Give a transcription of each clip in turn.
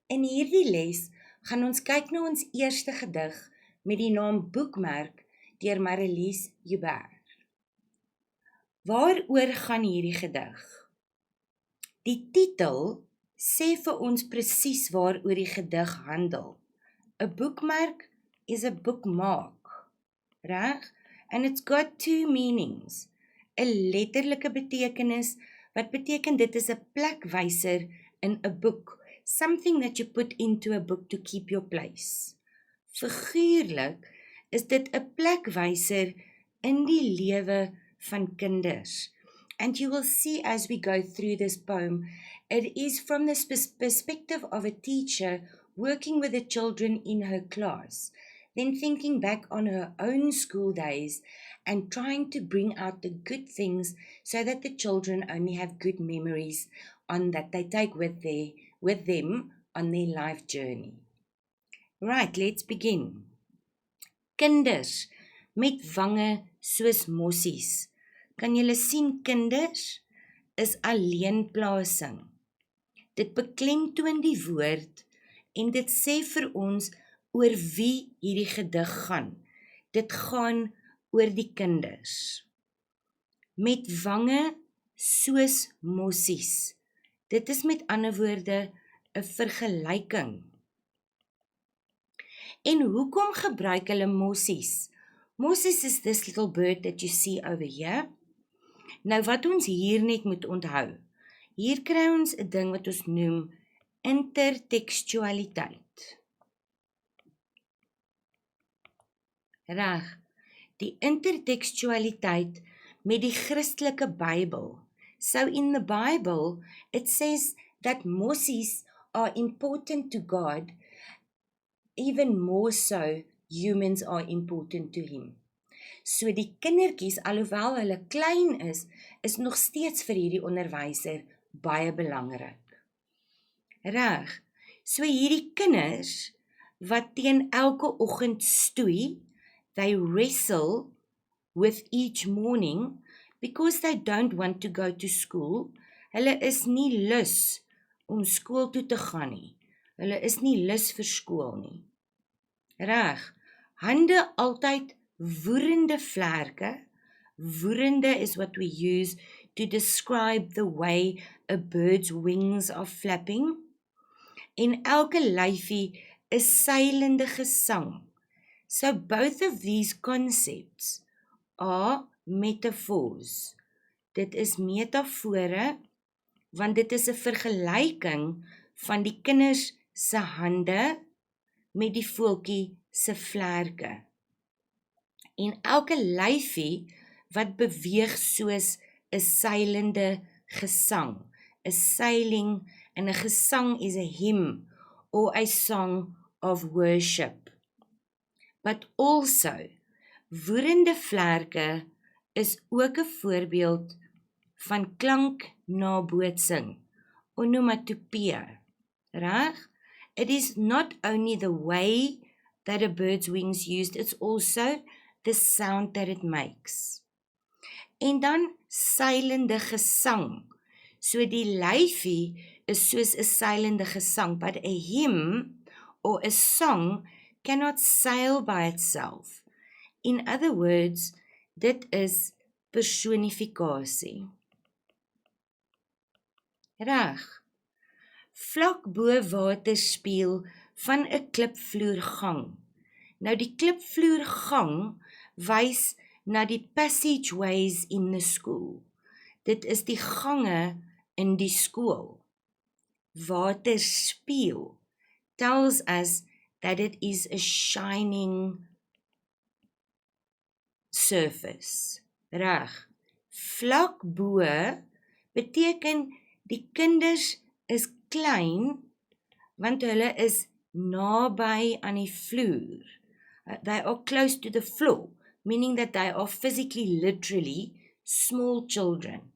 In hierdie les gaan ons kyk na ons eerste gedig met die naam Boekmerk deur Marlies Joubert. Waaroor gaan hierdie gedig? Die titel sê vir ons presies waaroor die gedig handel. A bookmark is a bookmark, reg? And it's got two meanings. 'n letterlike betekenis wat beteken dit is 'n plekwyser in 'n boek, something that you put into a book to keep your place. Figuurlik is dit 'n plekwyser in die lewe van kinders. And you will see as we go through this poem, it is from the perspective of a teacher working with the children in her class, then thinking back on her own school days and trying to bring out the good things so that the children only have good memories on that they take with them on their life journey. Right, let's begin. Kinders met wange soos mossies. Kan julle sien kinders is alleenplasing. Dit beklemtoon die woord en dit sê vir ons oor wie hierdie gedig gaan. Dit gaan oor die kinders. Met wange soos mossies. Dit is met ander woorde 'n vergelyking. En hoekom gebruik hulle mossies? Mossies is this little bird that you see over here. Nou wat ons hier net moet onthou. Hier kry ons 'n ding wat ons noem intertekstualiteit. Reg, die intertekstualiteit met die Christelike Bybel. So in the Bible, it says that mossies are important to God, even more so humans are important to him. So die kindertjies, alhoewel hulle klein is nog steeds vir hierdie onderwyser baie belangrik. Reg, so hierdie kinders wat teen elke oggend stoei, they wrestle with each morning because they don't want to go to school. Hulle is nie lus om skool toe te gaan nie. Hulle is nie lus vir skool nie. Reg, hande altyd woerende vlerke. Woerende is what we use to describe the way a bird's wings are flapping. En elke lyfie is seilende gesang. So both of these concepts are metaphors. Dit is metafore, want dit is 'n vergelyking van die kinders se hande met die voeltjie se vlerke. En elke lyfie wat beweeg soos 'n seilende gesang. 'n Sailing and 'n gesang is a hymn or a song of worship. But also, woerende vlerke is ook 'n voorbeeld van klanknabootsing, onomatopee. Reg? It is not only the way that a bird's wings used, it's also the sound that it makes. En dan seilende gesang. So die lyfie is soos 'n seilende gesang, but a hymn or a song cannot sail by itself. In other words, dit is personifikasie. Reg. Vlak bo water speel van 'n klipvloergang. Nou die klipvloergang wys na die passageways in the school. Dit is die gange in die skool. Water speel tells us that it is a shining surface. Reg. Vlak bo beteken die kinders is klein want hulle is naby aan die vloer. They are close to the floor, meaning that they are physically, literally small children.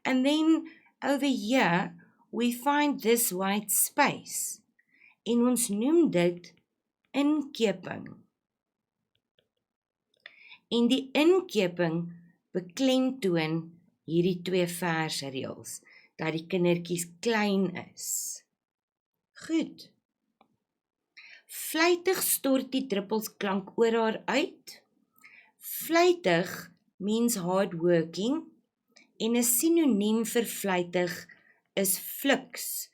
And then over here we find this white space. En ons noem dit inkeping. En die inkeping beklemtoon hierdie twee versreëls dat die kindertjies klein is. Goed. Vlytig stort die druppels klank oor haar uit. Vlytig means hardworking en 'n sinoniem vir vlytig is flux,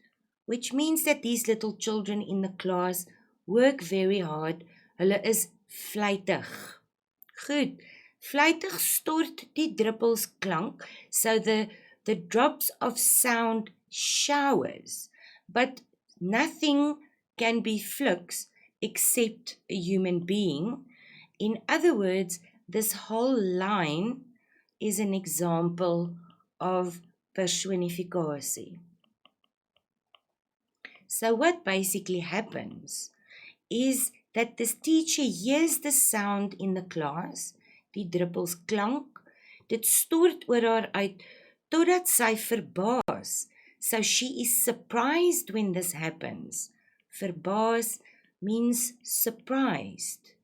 which means that these little children in the class work very hard. Hulle is vlytig. Goed. Vlytig stort die druppels klank, so the drops of sound showers, but nothing can be flux except a human being. In other words, this whole line is an example of personificasie. So what basically happens is that this teacher hears the sound in the class, die druppels klank, dit stort oor haar uit totdat sy verbaas. So she is surprised when this happens. Verbaas means surprised.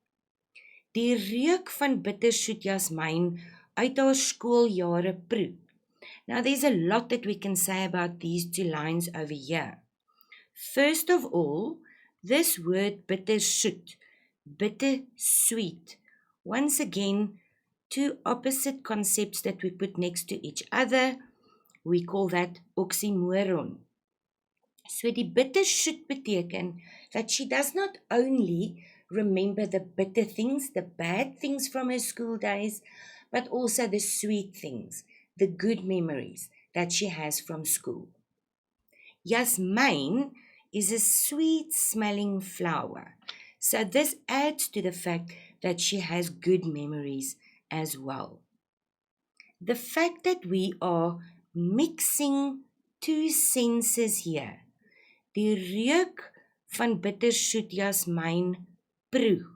Die reuk van bittersoet jasmijn uit haar skooljare proe. Now there's a lot that we can say about these two lines over here. First of all, this word bittersweet, bittersweet. Once again, two opposite concepts that we put next to each other. We call that oxymoron. So die bittersweet beteken that she does not only remember the bitter things, the bad things from her school days, but also the sweet things, the good memories that she has from school. Jasmijn is a sweet-smelling flower. So this adds to the fact that she has good memories as well. The fact that we are mixing two senses here, die reuk van bittersoet jasmijn proe.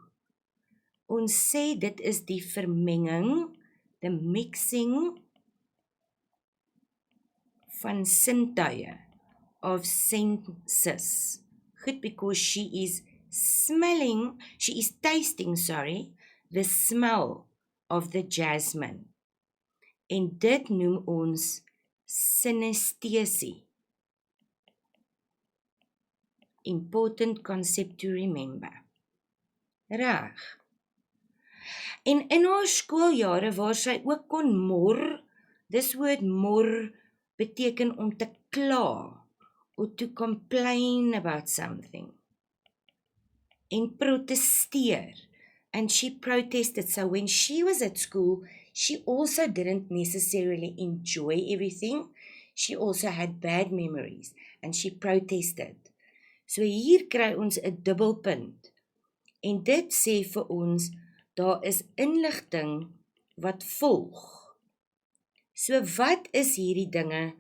Ons sê dit is die vermenging, the mixing van sintuie, of senses. Good, because she is tasting, the smell of the jasmine. En dit noem ons synesthesie. Important concept to remember. Reg. En in haar skooljare waar sy ook kon mor, this word mor beteken om te kla, or to complain about something. En protesteer. And she protested. So when she was at school, she also didn't necessarily enjoy everything. She also had bad memories. And she protested. So hier kry ons 'n dubbelpunt. En dit sê vir ons, daar is inligting wat volg. So wat is hierdie dinge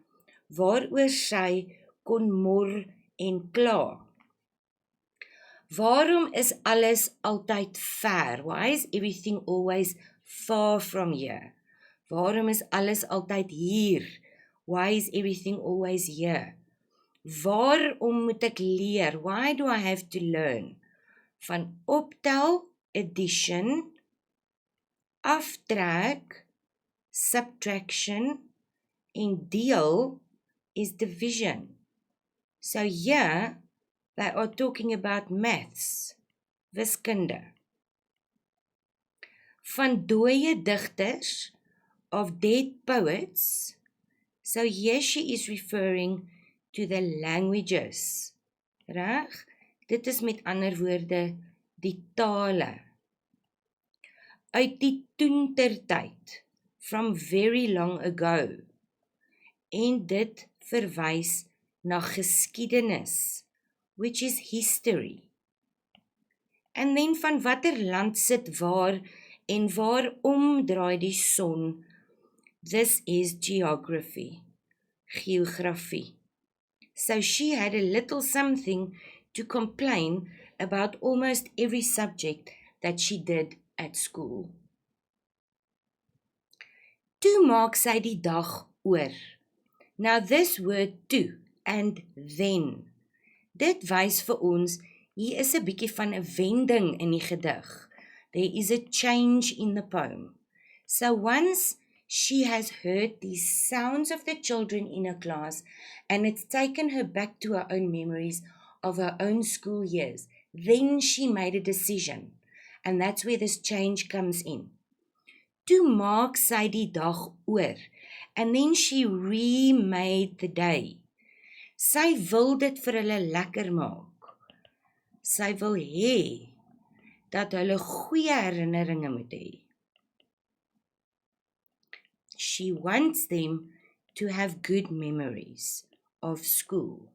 waaroor sy kon mor en kla? Waarom is alles altyd ver? Why is everything always far from here? Waarom is alles altyd hier? Why is everything always here? Waarom moet ek leer? Why do I have to learn? Van optel, addition, aftrek, subtraction, en deel is division. So here, they are talking about maths, wiskunde. Van dooie digters, of dead poets. So here she is referring to the languages. Reg? Dit is met ander woorde die tale. Uit die toentertyd, from very long ago. En dit verwys na geskiedenis, which is history. And then van watter land sit waar en waarom draai die son? This is geography, geografie. So she had a little something to complain about almost every subject that she did at school. Toe maak sy die dag oor. Now this word to and then, dit wys vir ons, hier is 'n bietjie van 'n wending in die gedig. There is a change in the poem. So once she has heard the sounds of the children in her class, and it's taken her back to her own memories of her own school years. Then she made a decision, and that's where this change comes in. Toe maak sy die dag oor, and then she remade the day. Sy wil dit vir hulle lekker maak. Sy wil hê dat hulle goeie herinneringe moet hê. She wants them to have good memories of school.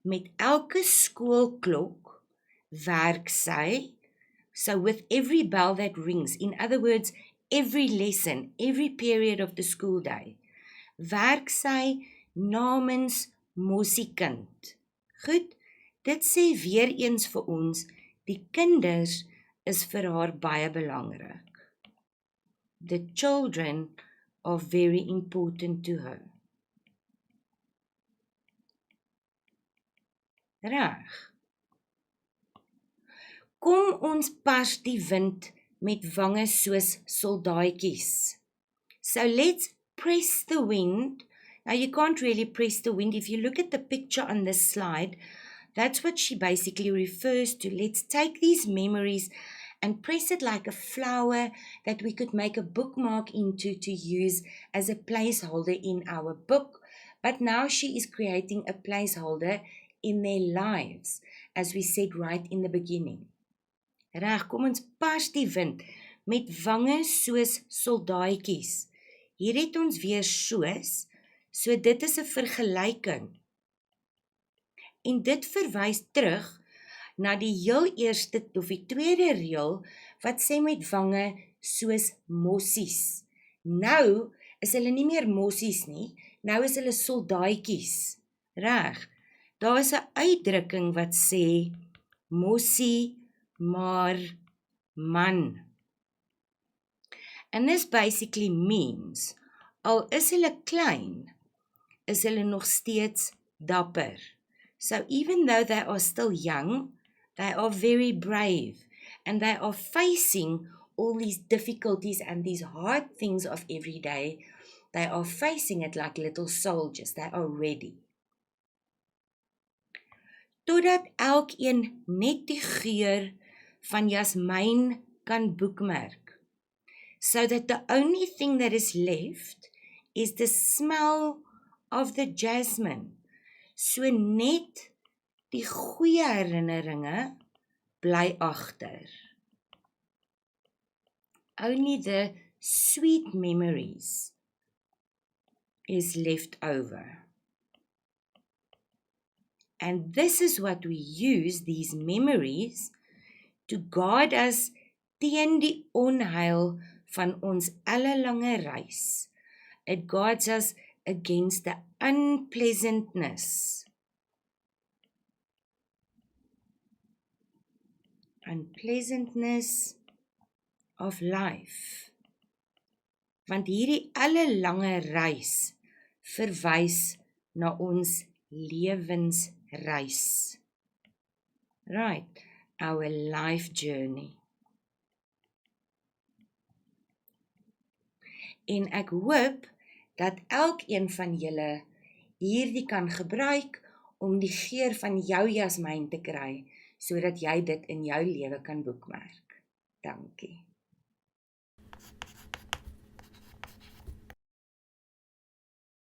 Met elke skoolklok werk sy, so with every bell that rings, in other words, every lesson, every period of the school day, werk sy namens Mossiekind. Goed, dit sê weer eens vir ons, die kinders is vir haar baie belangrik. The children are very important to her. Reg. Kom ons pas die wind met wange soos soldaaitjies. So let's press the wind. Now you can't really press the wind. If you look at the picture on this slide, that's what she basically refers to. Let's take these memories and press it like a flower that we could make a bookmark into to use as a placeholder in our book. But now she is creating a placeholder in their lives, as we said right in the beginning. Reg, kom ons pas die wind met wange soos soldaaitjies. Hier het ons weer soos, so dit is 'n vergelyking. En dit verwys terug na die heel eerste of die tweede reël wat sê met wange soos mossies. Nou is hulle nie meer mossies nie, nou is hulle soldaaitjies. Reg. Daar is 'n uitdrukking wat sê mossie maar man. And this basically means, al is hulle klein, is hulle nog steeds dapper. So even though they are still young, they are very brave, and they are facing all these difficulties and these hard things of every day. They are facing it like little soldiers. They are ready. Totdat elkeen net die geur van jasmijn kan boekmerk, so that the only thing that is left is the smell of the jasmine. So net die goeie herinneringe bly agter. Only the sweet memories is left over. And this is what we use, these memories, to guard us teen die onheil van ons ellelange reis. It guards us against the unpleasantness of life. Want hierdie ellelange reis verwys na ons lewensreis. Right, our life journey. En ek hoop dat elkeen van julle hierdie kan gebruik om die geur van jou jasmijn te kry, sodat jy dit in jou lewe kan boekmerk. Dankie.